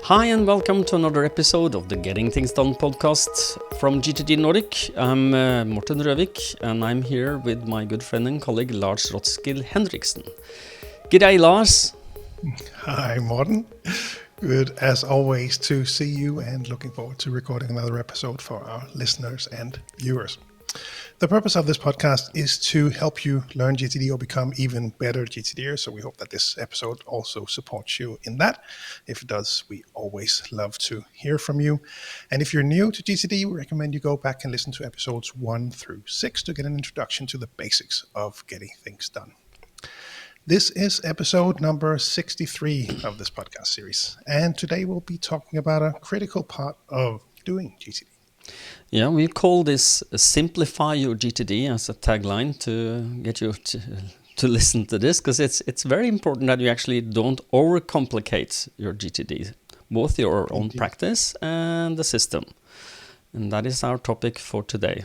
Hi and welcome to another episode of the Getting Things Done podcast from GTD Nordic. I'm Morten and I'm here with my good friend and colleague Lars Rothskild Henriksen. G'day Lars. Hi Morten. Good as always to see you and looking forward to recording another episode for our listeners and viewers. The purpose of this podcast is to help you learn GTD or become even better GTDers. So we hope that this episode also supports you in that. If it does, we always love to hear from you. And if you're new to GTD, we recommend you go back and listen to episodes 1 through 6 to get an introduction to the basics of getting things done. This is episode number 63 of this podcast series. And today we'll be talking about a critical part of doing GTD. Yeah, we call this Simplify Your GTD as a tagline to get you to listen to this, because it's very important that you actually don't overcomplicate your GTD, both your own practice and the system. And that is our topic for today.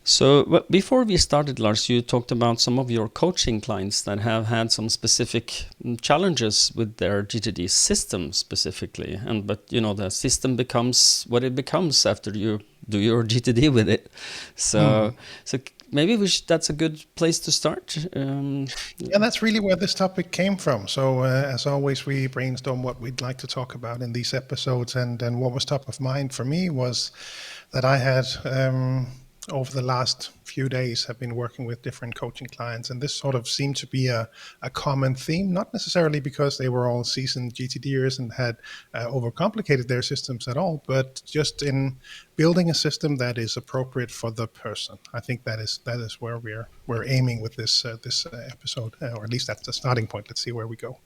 So before we started, Lars, you talked about some of your coaching clients that have had some specific challenges with their GTD system specifically. But you know, the system becomes what it becomes after you do your GTD with it. So maybe that's a good place to start. Yeah, that's really where this topic came from. So as always, we brainstorm what we'd like to talk about in these episodes. And what was top of mind for me was that I had over the last few days have been working with different coaching clients, and this sort of seemed to be a common theme, not necessarily because they were all seasoned GTDers and had overcomplicated their systems at all, but just in building a system that is appropriate for the person. I think that is where we're aiming with this episode, or at least that's the starting point. Let's see where we go.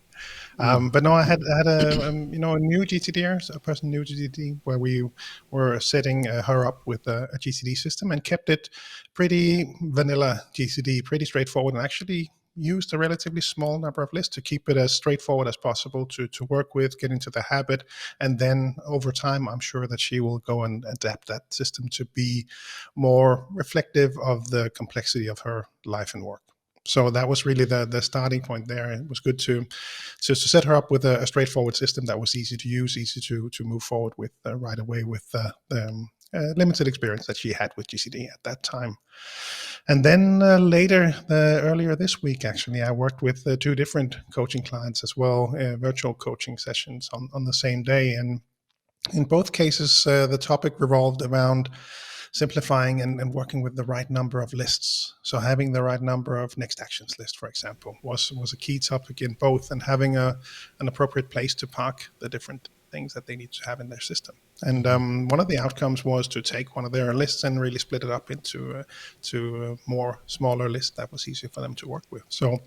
But no, I had a new GTDer, a person new to GTD, where we were setting her up with a GTD system and kept it pretty vanilla GTD, pretty straightforward, and actually used a relatively small number of lists to keep it as straightforward as possible to work with, get into the habit. And then over time, I'm sure that she will go and adapt that system to be more reflective of the complexity of her life and work. So that was really the starting point there. It was good to set her up with a straightforward system that was easy to use, easy to move forward with right away with the limited experience that she had with GTD at that time. And then earlier this week, actually, I worked with 2 different coaching clients as well, virtual coaching sessions on the same day. And in both cases, the topic revolved around simplifying and working with the right number of lists. So having the right number of next actions list, for example, was a key topic in both, and having an appropriate place to park the different things that they need to have in their system. And one of the outcomes was to take one of their lists and really split it up into a more smaller list that was easier for them to work with. So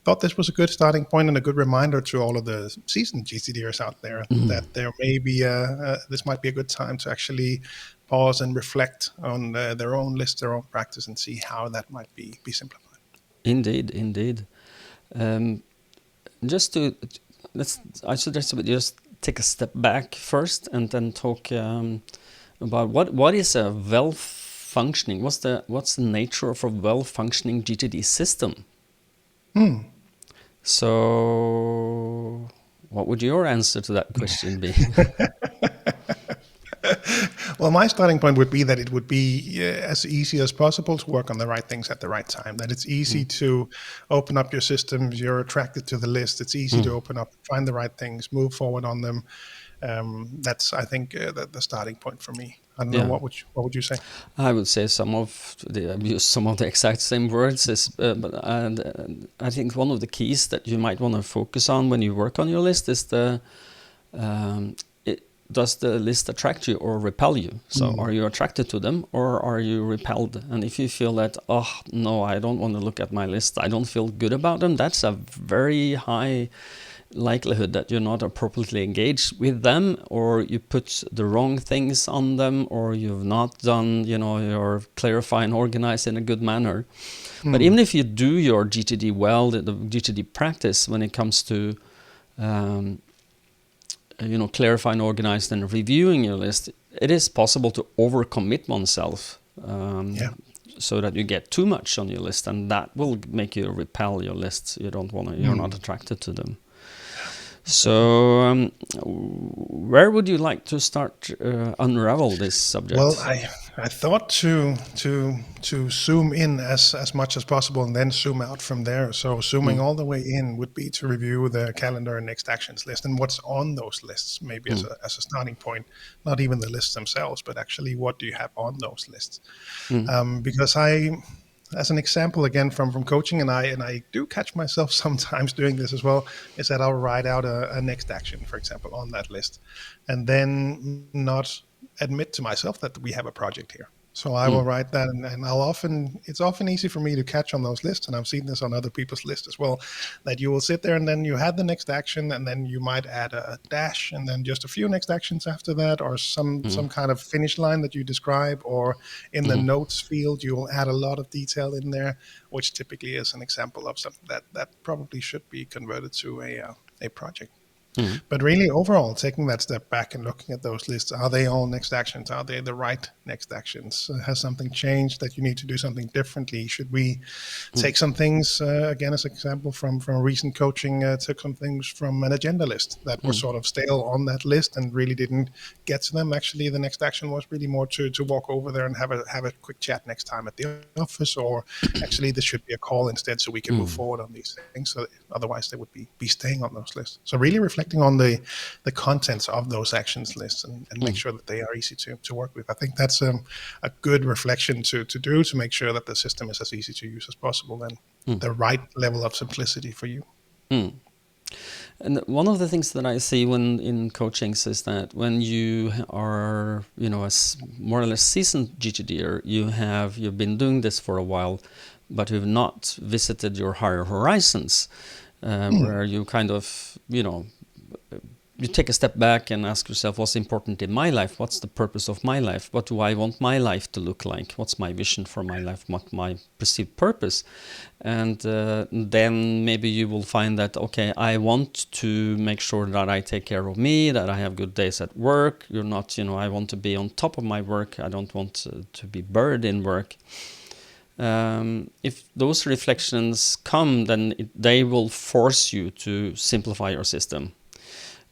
thought this was a good starting point and a good reminder to all of the seasoned GTDers out there that there may be this might be a good time to actually pause and reflect on their own list, their own practice, and see how that might be simplified. Indeed. I suggest we just take a step back first and then talk about what is a well-functioning. What's the nature of a well-functioning GTD system? So, what would your answer to that question be? Well, my starting point would be that it would be as easy as possible to work on the right things at the right time. That it's easy to open up your systems. You're attracted to the list. It's easy to open up, find the right things, move forward on them. That's, I think, the starting point for me. I don't know. What would you say? I would say some of the exact same words. I think one of the keys that you might want to focus on when you work on your list is does the list attract you or repel you? So are you attracted to them or are you repelled? And if you feel that, oh, no, I don't want to look at my list, I don't feel good about them, that's a very high likelihood that you're not appropriately engaged with them, or you put the wrong things on them, or you've not done, your clarify and organize in a good manner. But even if you do your GTD well, the GTD practice when it comes to clarify and organize and reviewing your list, it is possible to overcommit oneself so that you get too much on your list, and that will make you repel your lists. You're not attracted to them. So, where would you like to start unravel this Well, subject? I thought to zoom in as much as possible and then zoom out from there. So zooming Mm, all the way in would be to review the calendar and next actions list and what's on those lists, maybe mm, as a starting point. Not even the lists themselves, but actually what do you have on those lists? mm, Because as an example again from coaching, and I do catch myself sometimes doing this as well, is that I'll write out a next action, for example, on that list, and then not admit to myself that we have a project here. So I will mm, write that, and it's often easy for me to catch on those lists, and I've seen this on other people's lists as well, that you will sit there and then you had the next action, and then you might add a dash, and then just a few next actions after that, or some mm, kind of finish line that you describe, or in the mm, notes field you will add a lot of detail in there, which typically is an example of something that probably should be converted to a project. mm, But really, overall, taking that step back and looking at those lists, are they all next actions? Are they the right next actions? Has something changed that you need to do something differently? Should we mm, take some things, again, as an example from recent coaching, took some things from an agenda list that were mm, sort of stale on that list and really didn't get to them. Actually, the next action was really more to walk over there and have a quick chat next time at the office, or actually this should be a call instead so we can move mm, forward on these things. So otherwise they would be staying on those lists. So really reflecting on the contents of those actions lists and make mm, sure that they are easy to work with. I think that's a good reflection to do to make sure that the system is as easy to use as possible and mm, the right level of simplicity for you. mm. And one of the things that I see when in coachings is that when you are, a more or less seasoned GTDer, you've been doing this for a while, but you've not visited your higher horizons, Mm, where you kind of, you take a step back and ask yourself, what's important in my life? What's the purpose of my life? What do I want my life to look like? What's my vision for my life? What my perceived purpose? And then maybe you will find that, okay, I want to make sure that I take care of me, that I have good days at work. You're not, I want to be on top of my work. I don't want to be buried in work. If those reflections come, then they will force you to simplify your system.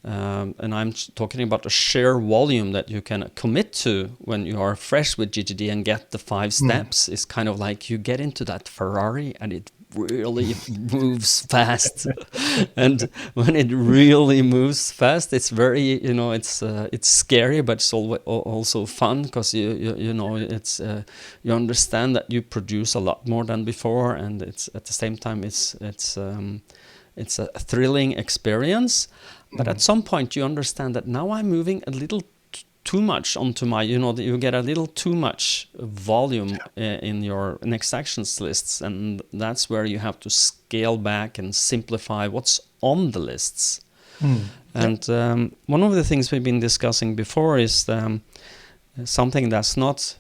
And I'm talking about a sheer volume that you can commit to when you are fresh with GTD and get the 5 mm, steps. It's kind of like you get into that Ferrari and it really moves fast. And when it really moves fast, it's very, it's scary, but it's also fun because it's you understand that you produce a lot more than before, and it's at the same time it's a thrilling experience. But at mm. some point, you understand that now I'm moving a little too much onto my, you get a little too much volume in your next actions lists. And that's where you have to scale back and simplify what's on the lists. Mm. Yep. And one of the things we've been discussing before is something that's not.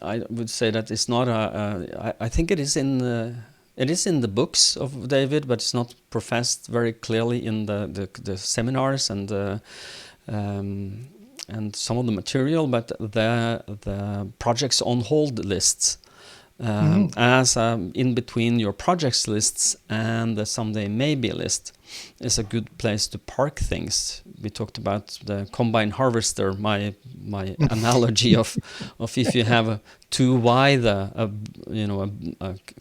I would say that it's not I think it is in the books of David, but it's not professed very clearly in the seminars and some of the material. But the projects on hold lists, Mm. as in between your projects lists and the someday maybe list, is a good place to park things. We talked about the combine harvester, my analogy of if you have too wide a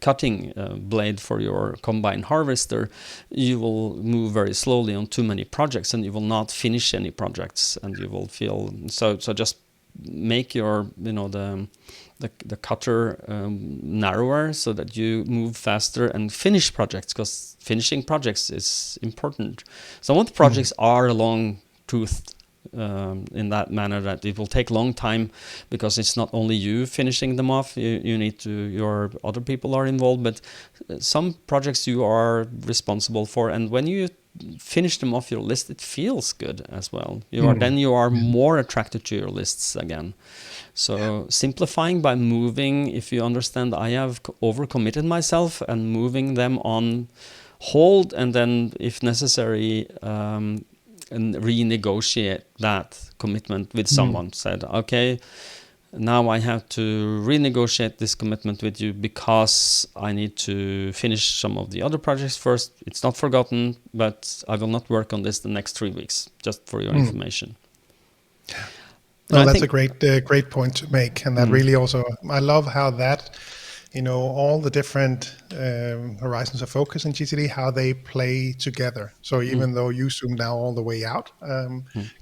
cutting blade for your combine harvester, you will move very slowly on too many projects and you will not finish any projects, and you will feel so just make your the cutter narrower so that you move faster and finish projects, because finishing projects is important. Some of the Mm. projects are long toothed in that manner that it will take a long time, because it's not only you finishing them off, you need to, your other people are involved, but some projects you are responsible for, and when you finish them off your list, it feels good as well. Mm. You are Yeah. more attracted to your lists again. Yeah. So simplifying by moving, if you understand I have overcommitted myself, and moving them on hold, and then if necessary and renegotiate that commitment with Mm. someone. Said, okay, now I have to renegotiate this commitment with you because I need to finish some of the other projects first. It's not forgotten, but I will not work on this the next 3 weeks, just for your information. And No, I that's a think, great point to make, and that really also, I love how that, all the different horizons of focus in GTD, how they play together. So even though you zoom now all the way out,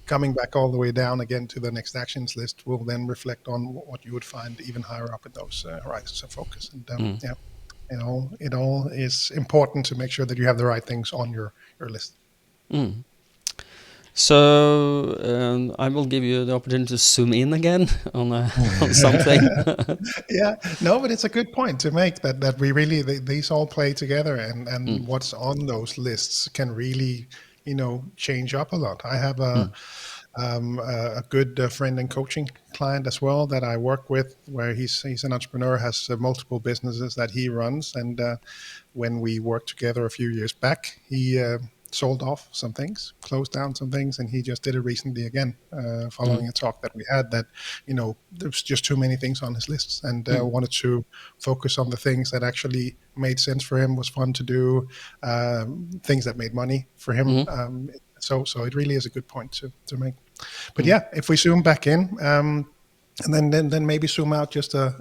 coming back all the way down again to the next actions list will then reflect on what you would find even higher up in those horizons of focus. And yeah, it all is important to make sure that you have the right things on your list. so I will give you the opportunity to zoom in again on, on something. Yeah, no, but it's a good point to make that we really these all play together, and what's on those lists can really change up a lot. I have a good friend and coaching client as well that I work with, where he's an entrepreneur, has multiple businesses that he runs, and when we worked together a few years back, he sold off some things, closed down some things, and he just did it recently again, following a talk that we had that, there's just too many things on his lists, and wanted to focus on the things that actually made sense for him, was fun to do, things that made money for him. So it really is a good point to make. But yeah, if we zoom back in, and then maybe zoom out just a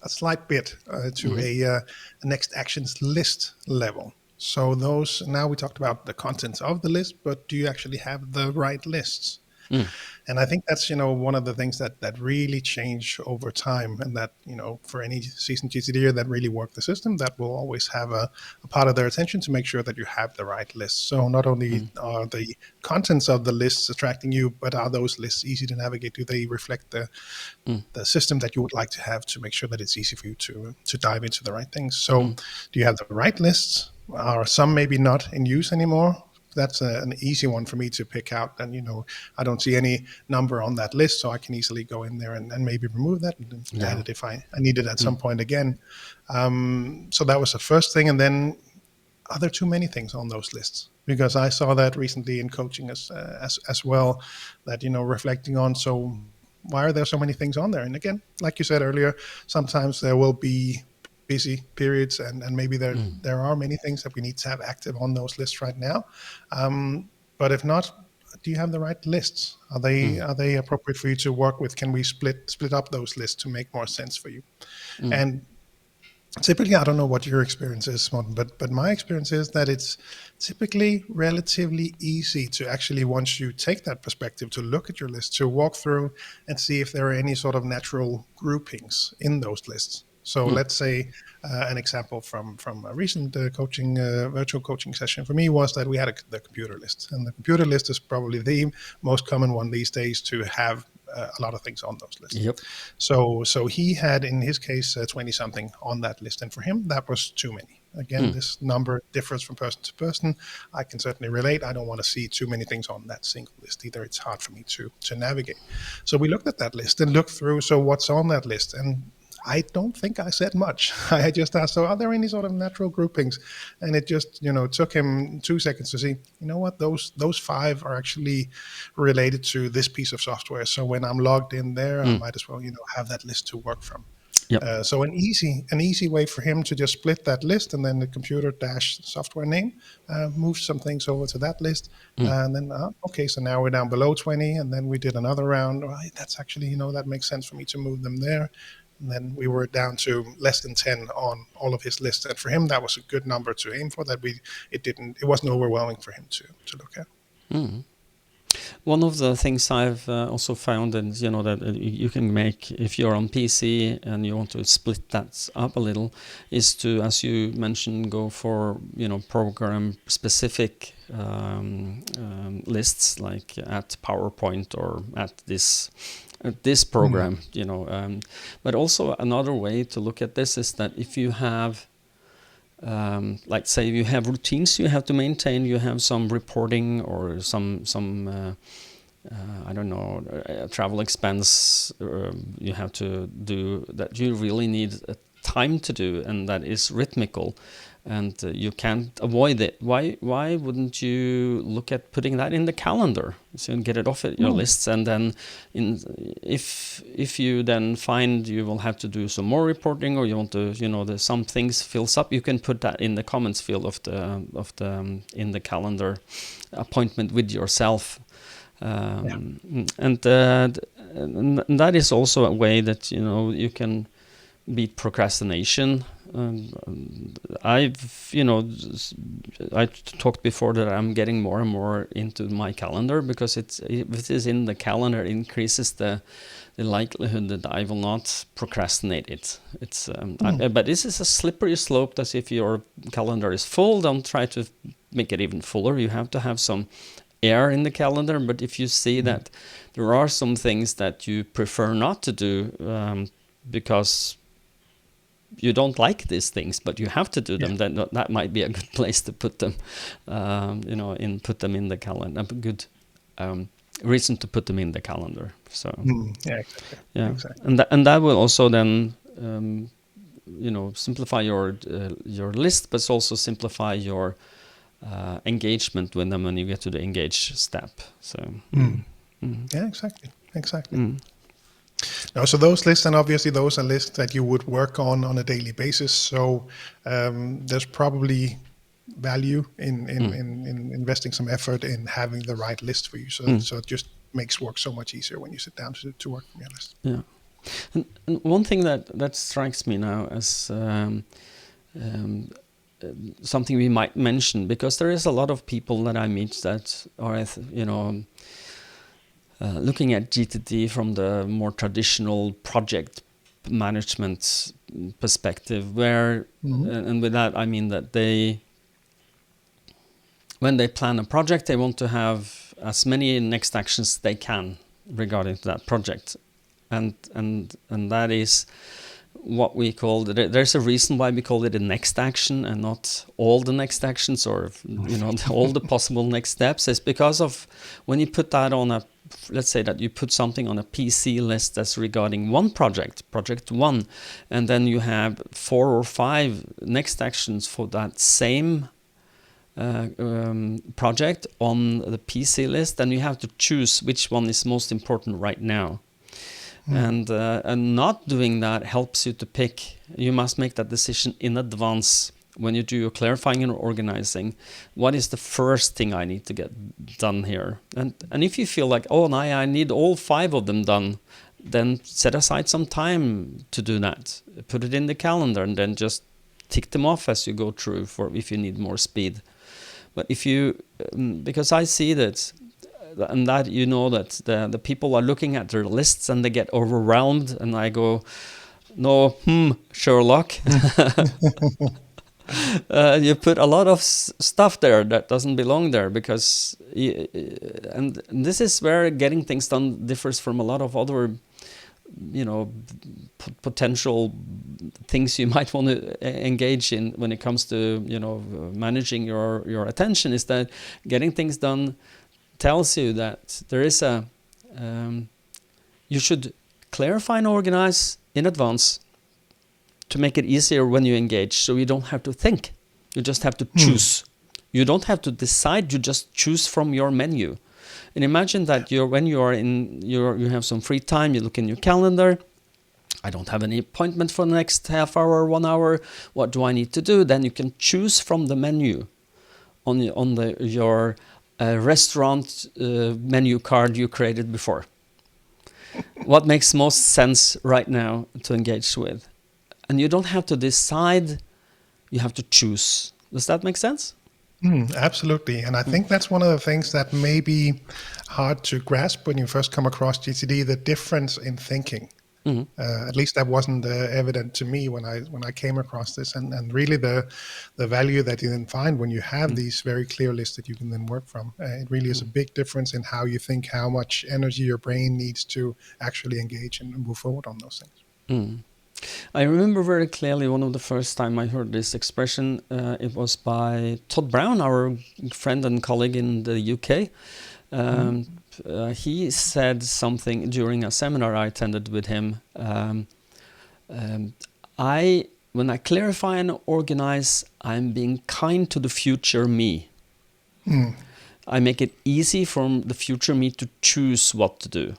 slight bit to a next actions list level. So those, now we talked about the contents of the list, but do you actually have the right lists? And I think that's, one of the things that really change over time, and that, for any seasoned GTDer that really work the system, that will always have a part of their attention to make sure that you have the right lists. So not only are the contents of the lists attracting you, but are those lists easy to navigate? Do they reflect the system that you would like to have to make sure that it's easy for you to dive into the right things? So do you have the right lists? Are some maybe not in use anymore? That's an easy one for me to pick out. And, I don't see any number on that list, so I can easily go in there and maybe remove that and add it if I need it at some point again. So that was the first thing. And then, are there too many things on those lists? Because I saw that recently in coaching as well, that, reflecting on, so why are there so many things on there? And again, like you said earlier, sometimes there will be busy periods, and maybe there are many things that we need to have active on those lists right now. But if not, do you have the right lists? Are they appropriate for you to work with? Can we split up those lists to make more sense for you? And typically, I don't know what your experience is, Morten, but my experience is that it's typically relatively easy to actually, once you take that perspective, to look at your list, to walk through and see if there are any sort of natural groupings in those lists. So let's say an example from a recent virtual coaching session for me was that we had the computer list. And the computer list is probably the most common one these days to have a lot of things on those lists. Yep. So he had, in his case, 20-something on that list. And for him, that was too many. Again, this number differs from person to person. I can certainly relate. I don't want to see too many things on that single list either. It's hard for me to navigate. So we looked at that list and looked through, so what's on that list? And I don't think I said much. I just asked, so are there any sort of natural groupings? And it just, took him 2 seconds to see, what, those 5 are actually related to this piece of software. So when I'm logged in there, I might as well, have that list to work from. Yep. So an easy way for him to just split that list, and then the computer dash software name, move some things over to that list. And then, okay, so now we're down below 20, and then we did another round. Right, that's actually, that makes sense for me to move them there. And then we were down to less than 10 on all of his lists. And for him, that was a good number to aim for, that it wasn't overwhelming for him to look at. One of the things I've also found is, that you can make, if you're on PC and you want to split that up a little, is to, as you mentioned, go for, program specific lists, like at PowerPoint or at this program, but also another way to look at this is that if you have, like say you have routines you have to maintain, you have some reporting or some I don't know, travel expense you have to do that you really need time to do, and that is rhythmical. and you can't avoid it. Why wouldn't you look at putting that in the calendar so you can get it off at your lists, and then if you then find you will have to do some more reporting, or you want to, some things fills up, you can put that in the comments field of the in the calendar appointment with yourself. And that is also a way that you can beat procrastination. I talked before that I'm getting more and more into my calendar, because if it is in the calendar, it increases the likelihood that I will not procrastinate it. But this is a slippery slope, that if your calendar is full, don't try to make it even fuller. You have to have some air in the calendar. But if you see that there are some things that you prefer not to do, because you don't like these things, but you have to do them, then that might be a good place to put them, put them in the calendar. A good reason to put them in the calendar. So exactly. And that will also then simplify your list, but also simplify your engagement with them when you get to the engage step. So yeah, exactly. No, so those lists, and obviously those are lists that you would work on a daily basis. So there's probably value in investing some effort in having the right list for you. So it just makes work so much easier when you sit down to work from your list. Yeah, and one thing that strikes me now as something we might mention, because there is a lot of people that I meet that are looking at GTD from the more traditional project management perspective, where, and with that I mean that when they plan a project, they want to have as many next actions they can regarding that project, and that is what we call, there's a reason why we call it a next action and not all the next actions, or all the possible next steps. Is because of when you put that on let's say that you put something on a PC list that's regarding one project 1, and then you have 4 or 5 next actions for that same project on the PC list, then you have to choose which one is most important right now. And not doing that helps you to pick. You must make that decision in advance when you do your clarifying and organizing. What is the first thing I need to get done here? And if you feel like, I need all 5 of them done, then set aside some time to do that. Put it in the calendar, and then just tick them off as you go through, for if you need more speed. But if you, because I see that, and that that the people are looking at their lists and they get overwhelmed, and I go, no, Sherlock. You put a lot of stuff there that doesn't belong there, because and this is where getting things done differs from a lot of other potential things you might want to engage in when it comes to managing your attention, is that getting things done tells you that there is you should clarify and organize in advance to make it easier when you engage, so you don't have to think. You just have to choose. You don't have to decide. You just choose from your menu. And imagine that when you are you have some free time. You look in your calendar. I don't have any appointment for the next half hour, 1 hour. What do I need to do? Then you can choose from the menu on your restaurant menu card you created before. What makes most sense right now to engage with? And you don't have to decide, you have to choose. Does that make sense? Absolutely. And I think that's one of the things that may be hard to grasp when you first come across GTD, the difference in thinking. At least that wasn't evident to me when I came across this, and really the value that you then find when you have these very clear lists that you can then work from. It really is a big difference in how you think, how much energy your brain needs to actually engage and move forward on those things. I remember very clearly one of the first time I heard this expression. It was by Todd Brown, our friend and colleague in the UK. He said something during a seminar I attended with him. when I clarify and organize, I'm being kind to the future me. I make it easy for the future me to choose what to do,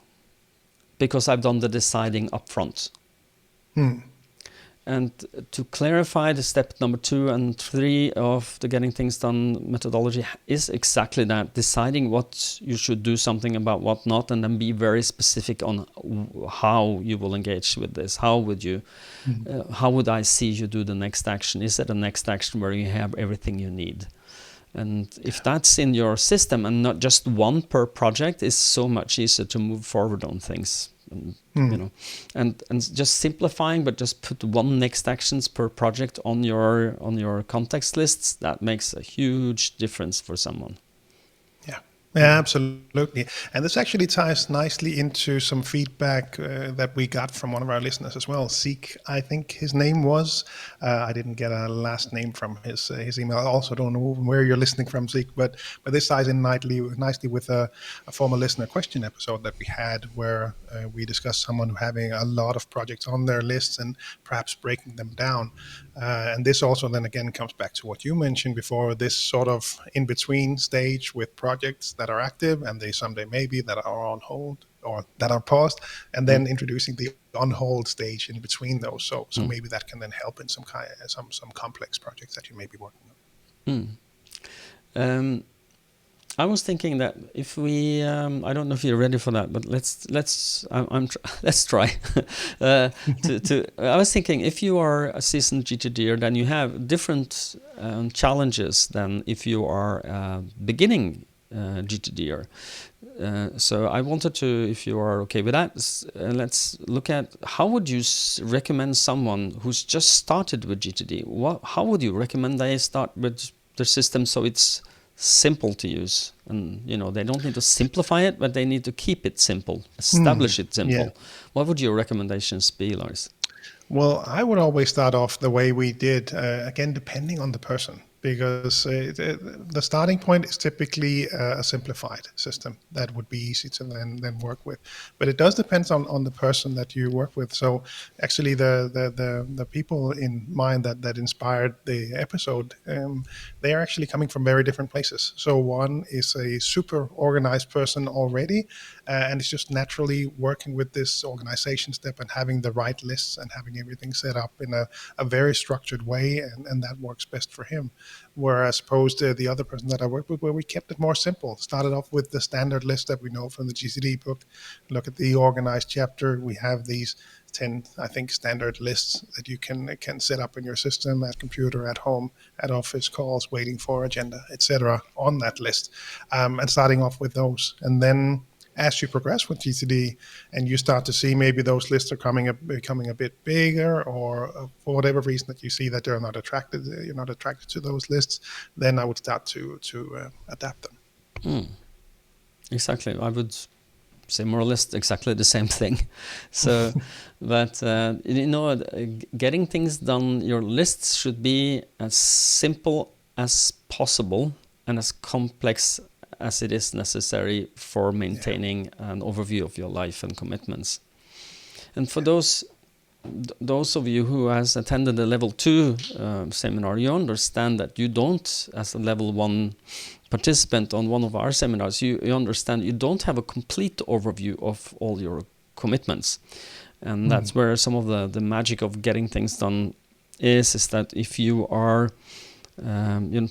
because I've done the deciding up front. And to clarify, the step number 2 and 3 of the Getting Things Done methodology is exactly that: deciding what you should do something about, what not, and then be very specific on how you will engage with this. How would I see you do the next action? Is it a next action where you have everything you need? And if that's in your system and not just one per project, it's so much easier to move forward on things. And just simplifying, but just put one next actions per project on your context lists. That makes a huge difference for someone. Yeah, absolutely. And this actually ties nicely into some feedback that we got from one of our listeners as well. Zeke, I think his name was. I didn't get a last name from his email. I also don't know where you're listening from, Zeke, but this ties in nicely with a former listener question episode that we had, where we discussed someone having a lot of projects on their lists and perhaps breaking them down. And this also then again comes back to what you mentioned before, this sort of in-between stage with projects that are active and they someday maybe that are on hold or that are paused, and then introducing the on hold stage in between those. So maybe that can then help in some complex projects that you may be working on. I was thinking that if we, I don't know if you're ready for that, but let's try. I was thinking, if you are a seasoned GTDer, then you have different challenges than if you are a beginning GTDer. So I wanted to, if you are okay with that, let's look at how would you recommend someone who's just started with GTD? How would you recommend they start with the system so it's simple to use? And they don't need to simplify it, but they need to keep it simple, establish it simple. Yeah. What would your recommendations be, Lars? Well, I would always start off the way we did, again, depending on the person, because the starting point is typically a simplified system that would be easy to then work with. But it does depend on the person that you work with. So actually the people in mind that inspired the episode, they are actually coming from very different places. So one is a super organized person already, and it's just naturally working with this organization step and having the right lists and having everything set up in a very structured way, and that works best for him. Whereas opposed to the other person that I worked with, where we kept it more simple, started off with the standard list that we know from the GTD book. Look at the organized chapter. We have these 10, I think, standard lists that you can set up in your system, at computer, at home, at office calls, waiting for agenda, etc. on that list, and starting off with those. And then as you progress with GTD and you start to see maybe those lists are becoming a bit bigger, or for whatever reason that you see that you're not attracted to those lists, then I would start to adapt them. Exactly. I would say more or less exactly the same thing. So, but getting things done, your lists should be as simple as possible and as complex as it is necessary for maintaining an overview of your life and commitments. And for those of you who has attended the level 2 seminar, you understand that you don't, as a level 1 participant on one of our seminars, you understand you don't have a complete overview of all your commitments. And that's where some of the magic of getting things done is that if you are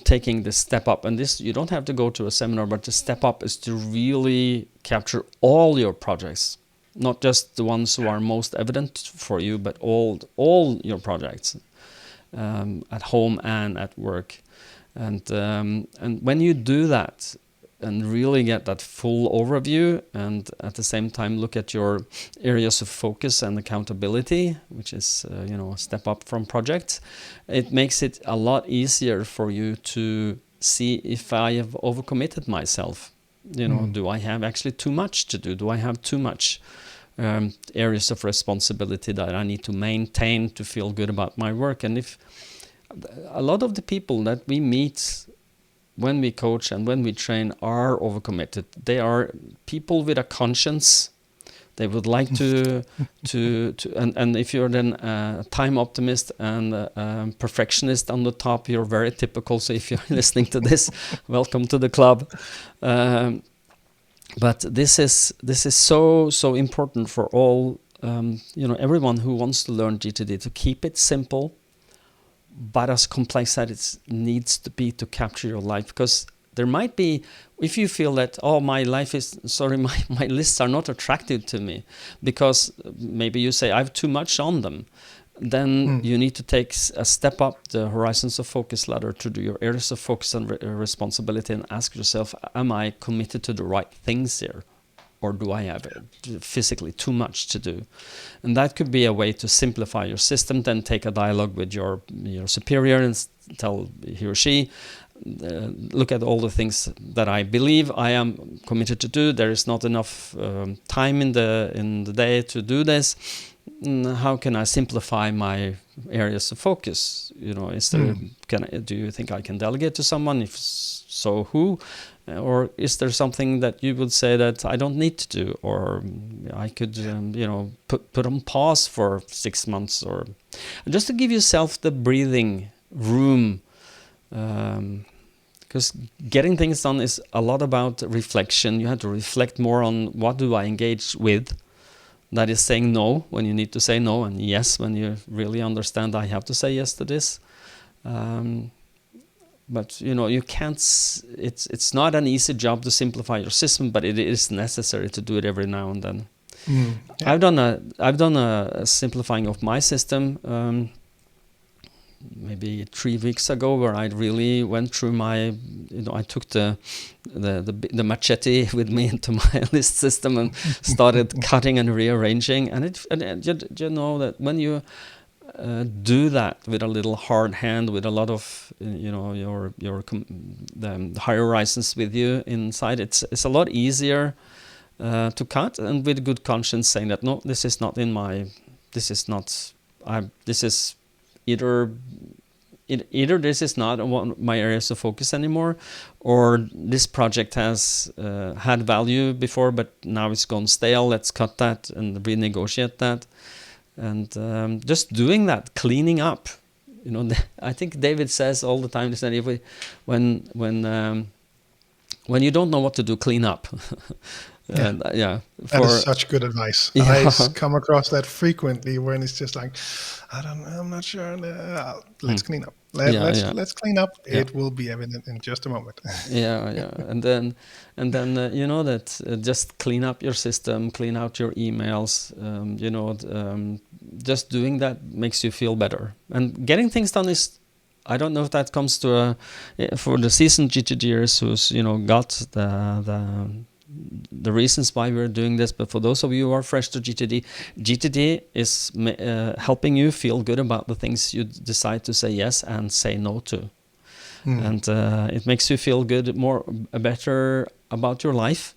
taking the step up, and this you don't have to go to a seminar, but the step up is to really capture all your projects, not just the ones who are most evident for you, but all your projects at home and at work. And when you do that and really get that full overview, and at the same time look at your areas of focus and accountability, which is a step up from projects, it makes it a lot easier for you to see if I have overcommitted myself. Do I have actually too much to do? Do I have too much areas of responsibility that I need to maintain to feel good about my work? And if a lot of the people that we meet when we coach and when we train are overcommitted, they are people with a conscience. They would like and if you're then a time optimist and a perfectionist on the top, you're very typical. So if you're listening to this, welcome to the club. But this is so important for all, everyone who wants to learn GTD, to keep it simple, but as complex as it needs to be to capture your life. Because there might be, if you feel that, my lists are not attractive to me, because maybe you say I have too much on them, then you need to take a step up the horizons of focus ladder to do your areas of focus and responsibility, and ask yourself, am I committed to the right things here? Or do I have physically too much to do? And that could be a way to simplify your system. Then take a dialogue with your superior and tell he or she, look at all the things that I believe I am committed to do. There is not enough time in the day to do this. How can I simplify my areas of focus? Is there? Do you think I can delegate to someone? If so, who? Or is there something that you would say that I don't need to do, or I could, put on pause for 6 months, or just to give yourself the breathing room, because getting things done is a lot about reflection. You have to reflect more on what do I engage with. That is saying no when you need to say no, and yes when you really understand I have to say yes to this. But you can't. It's not an easy job to simplify your system, but it is necessary to do it every now and then. Yeah. I've done a simplifying of my system maybe 3 weeks ago, where I really went through my. I took the machete with me into my list system and started cutting and rearranging. And you know that when you do that with a little hard hand, with a lot of the higher horizons with you inside, it's a lot easier to cut, and with good conscience saying that no, this is not either this is not one of my areas of focus anymore, or this project has had value before but now it's gone stale. Let's cut that and renegotiate that. And just doing that, cleaning up. I think David says all the time that when you don't know what to do, clean up. And, that is such good advice. Yeah. I come across that frequently when it's just like, I'm not sure. Let's clean up. Let's clean up. Yeah. It will be evident in just a moment. yeah. And then just clean up your system, clean out your emails. Just doing that makes you feel better. And getting things done is, I don't know if that comes to for the seasoned GTDers who's got the reasons why we're doing this, but for those of you who are fresh to GTD is helping you feel good about the things you decide to say yes and say no to. And it makes you feel good, better about your life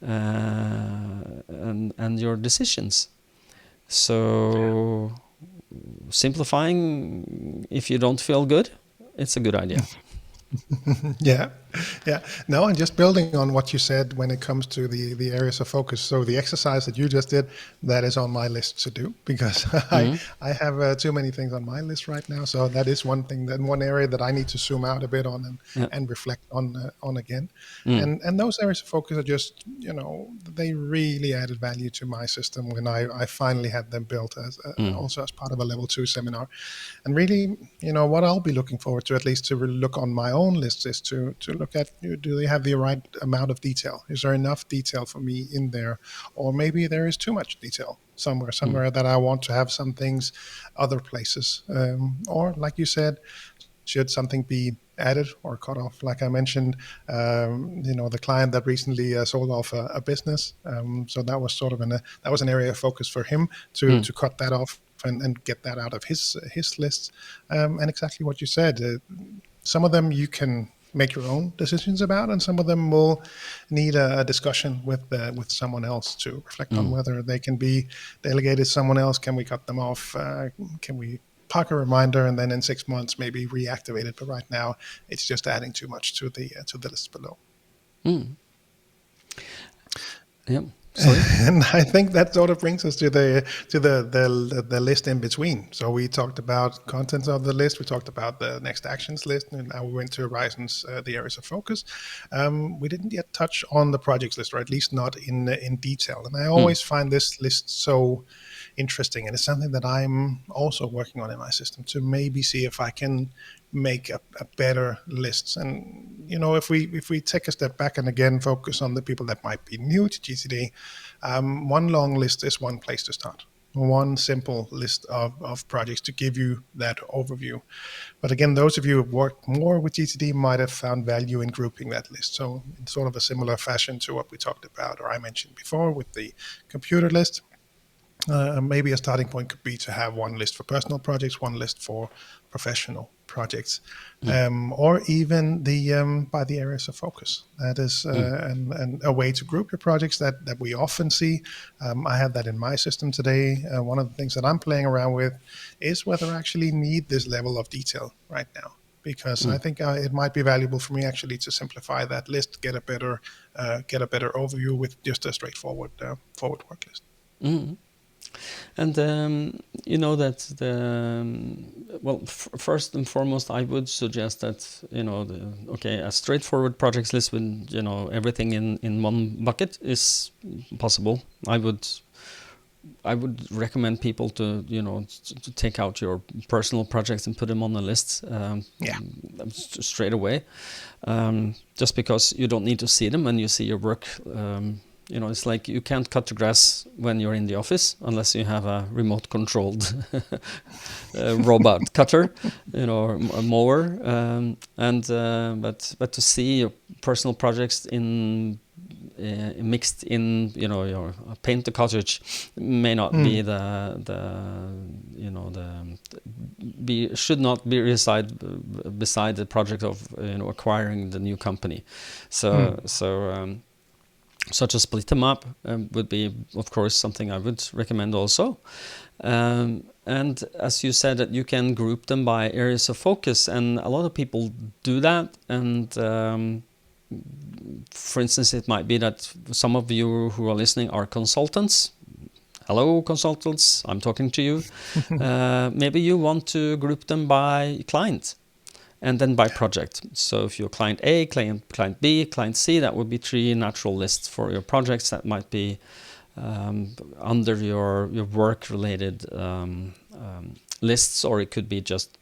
and your decisions. So simplifying, if you don't feel good, it's a good idea. Yeah. No, and just building on what you said when it comes to the areas of focus. So the exercise that you just did, that is on my list to do, because I have too many things on my list right now. So that is one thing, one area that I need to zoom out a bit on and reflect on again. And those areas of focus are just, they really added value to my system when I finally had them built also as part of a level 2 seminar. And really, what I'll be looking forward to, at least to really look on my own list, is to look at, do they have the right amount of detail? Is there enough detail for me in there? Or maybe there is too much detail somewhere that I want to have some things other places. Or like you said, should something be added or cut off? Like I mentioned, the client that recently sold off a business. So that was sort of that was an area of focus for him to cut that off and get that out of his list. And exactly what you said, some of them you can make your own decisions about, and some of them will need a discussion with someone else to reflect on whether they can be delegated to someone else. Can we cut them off? Can we park a reminder and then in 6 months maybe reactivate it? But right now it's just adding too much to the list below. Yeah. Sorry. And I think that sort of brings us to the list in between. So we talked about contents of the list, we talked about the next actions list, and now we went to horizons, the areas of focus. We didn't yet touch on the projects list, or at least not in detail. And I Mm, always find this list so interesting, and it's something that I'm also working on in my system to maybe see if I can make a better list. And if we take a step back and again focus on the people that might be new to GTD, one long list is one place to start. One simple list of projects to give you that overview. But again, those of you who've worked more with GTD might have found value in grouping that list. So in sort of a similar fashion to what we talked about, or I mentioned before with the computer list, maybe a starting point could be to have one list for personal projects, one list for professional projects, mm, or even the by the areas of focus. That is mm, and a way to group your projects that we often see. I have that in my system today. One of the things that I'm playing around with is whether I actually need this level of detail right now, because I mm, think it might be valuable for me actually to simplify that list, get a better overview with just a straightforward forward work list. mm. And you know that well, first and foremost, I would suggest that a straightforward projects list with everything in one bucket is possible. I would recommend people to to take out your personal projects and put them on the list Yeah. straight away, just because you don't need to see them when you see your work. It's like you can't cut the grass when you're in the office unless you have a remote controlled robot cutter, or a mower. But to see your personal projects mixed in, your paint the cottage may not be should not be beside the project of acquiring the new company. So to split them up would be, of course, something I would recommend also. And as you said, that you can group them by areas of focus, and a lot of people do that. And for instance, it might be that some of you who are listening are consultants. Hello, consultants, I'm talking to you. Maybe you want to group them by client and then by project. So if you're client A, client B, client C, that would be 3 natural lists for your projects that might be under your work-related lists, or it could be just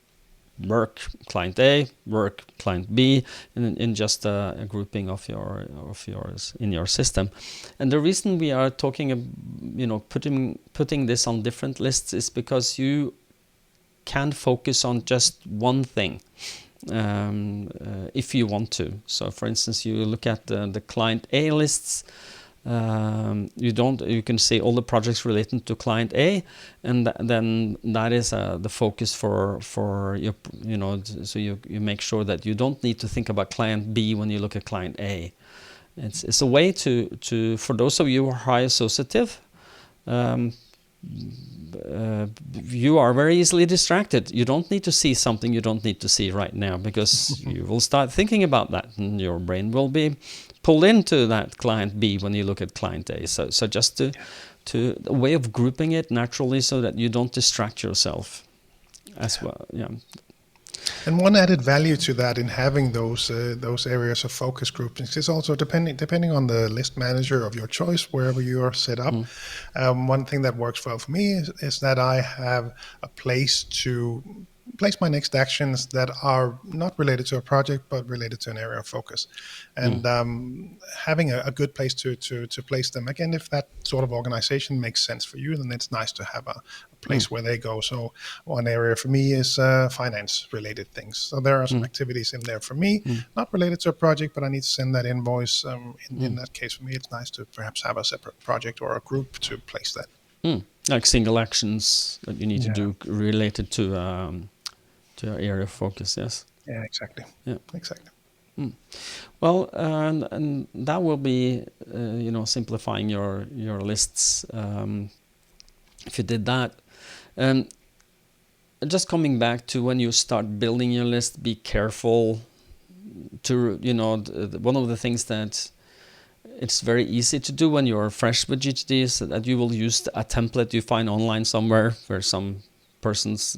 work client A, work client B, in just a grouping of yours in your system. And the reason we are talking, putting this on different lists is because you can focus on just one thing. If you want to. So for instance, you look at the client A lists, you can see all the projects related to client A, and then that is the focus for your, so you make sure that you don't need to think about client B when you look at client A. It's a way to for those of you who are high associative, you are very easily distracted. You don't need to see something you don't need to see right now, because you will start thinking about that, and your brain will be pulled into that client B when you look at client A. So just to a way of grouping it naturally so that you don't distract yourself as well. Yeah. And one added value to that in having those areas of focus groupings is also depending on the list manager of your choice, wherever you are set up. One thing that works well for me is that I have a place to place my next actions that are not related to a project but related to an area of focus, and having a good place to place them. Again, if that sort of organization makes sense for you, then it's nice to have a place where they go. So one area for me is finance related things. So there are some activities in there for me, not related to a project, but I need to send that invoice. In that case, for me, it's nice to perhaps have a separate project or a group to place that. Like single actions that you need to Yeah. do related to your area of focus. Yes. Yeah, exactly. Yeah. Exactly. Well, and that will be, simplifying your lists. If you did that, just coming back to when you start building your list, be careful to, one of the things that it's very easy to do when you're fresh with GTD, is that you will use a template you find online somewhere where some persons,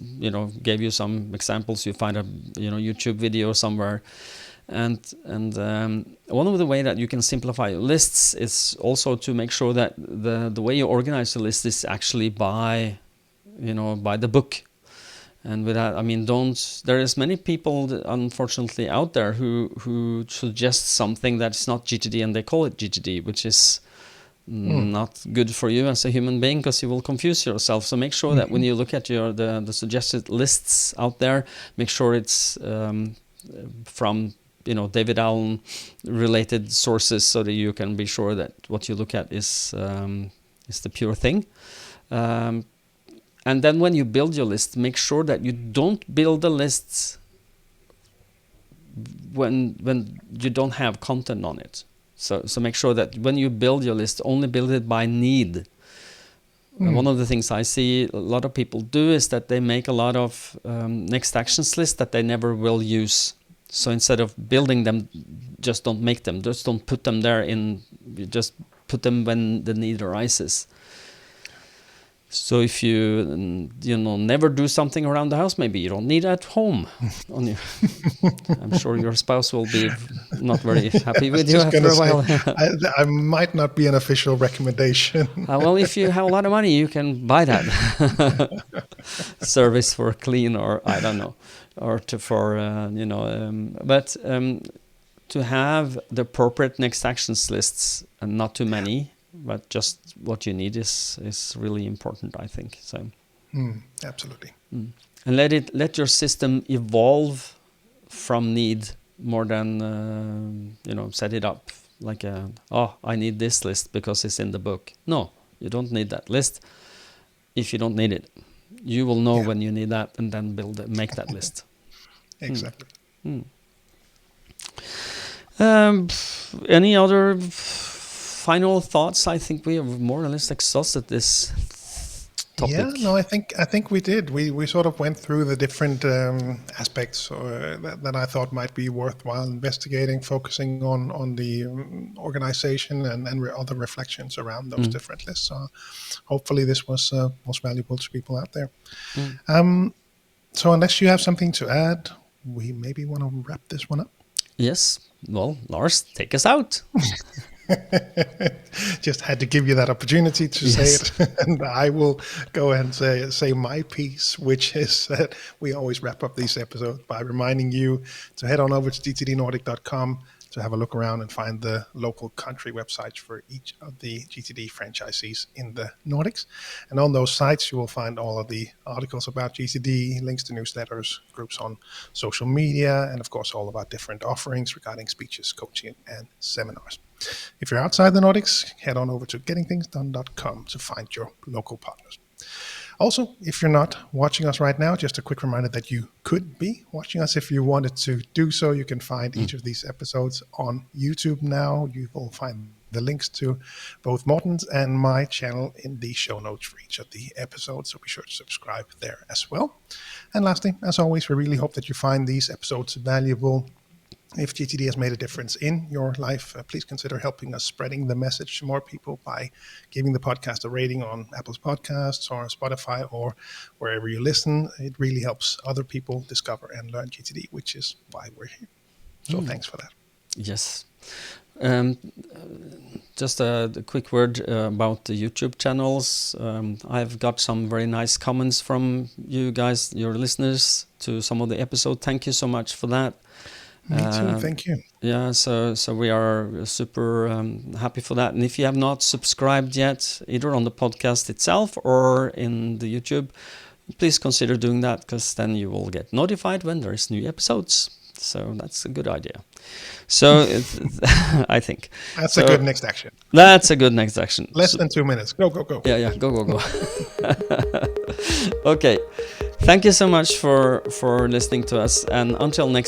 gave you some examples. You find a, YouTube video somewhere. And one of the way that you can simplify your lists is also to make sure that the way you organize the list is actually by the book. And with that, I mean, there is many people that, unfortunately, out there who suggest something that's not GTD and they call it GTD, which is not good for you as a human being, because you will confuse yourself. So make sure that when you look at the suggested lists out there, make sure it's from David Allen related sources, so that you can be sure that what you look at is the pure thing. And then when you build your list, make sure that you don't build the lists when you don't have content on it. So make sure that when you build your list, only build it by need. And one of the things I see a lot of people do is that they make a lot of next actions lists that they never will use. So instead of building them, just don't make them. Just don't put them there. Just put them when the need arises. So if you never do something around the house, maybe you don't need it at home. I'm sure your spouse will be not very happy with you after a while. I might not be an official recommendation. Well, if you have a lot of money, you can buy that service for clean, or I don't know, or but to have the appropriate next actions lists, and not too many, but just what you need is really important, I think. So, absolutely. And let your system evolve from need more than set it up like I need this list because it's in the book. No, you don't need that list. If you don't need it, you will know when you need that, and then make that list. Exactly. Any other final thoughts? I think we have more or less exhausted this topic. Yeah, no, I think we did. We sort of went through the different aspects that I thought might be worthwhile investigating, focusing on the organization and other reflections around those different lists. So hopefully this was most valuable to people out there. So unless you have something to add, we maybe want to wrap this one up. Yes. Well, Lars, take us out. Just had to give you that opportunity to say it. And I will go ahead and say my piece, which is that we always wrap up these episodes by reminding you to head on over to gtdnordic.com to have a look around and find the local country websites for each of the GTD franchisees in the Nordics. And on those sites, you will find all of the articles about GTD, links to newsletters, groups on social media, and of course, all of our different offerings regarding speeches, coaching, and seminars. If you're outside the Nordics, head on over to gettingthingsdone.com to find your local partners. Also, if you're not watching us right now, just a quick reminder that you could be watching us if you wanted to do so. You can find each of these episodes on YouTube now. You will find the links to both Morten's and my channel in the show notes for each of the episodes, so be sure to subscribe there as well. And lastly, as always, we really hope that you find these episodes valuable. If GTD has made a difference in your life, please consider helping us spreading the message to more people by giving the podcast a rating on Apple's podcasts or Spotify or wherever you listen. It really helps other people discover and learn GTD, which is why we're here. So thanks for that. Yes. Just a quick word about the YouTube channels. I've got some very nice comments from you guys, your listeners, to some of the episodes. Thank you so much for that. Me too, thank you. Yeah, so we are super happy for that. And if you have not subscribed yet, either on the podcast itself or in the YouTube, please consider doing that, because then you will get notified when there's new episodes. So that's a good idea. So I think that's a good next action. That's a good next action. Less than 2 minutes. Go. Yeah, go. Okay. Thank you so much for listening to us, and until next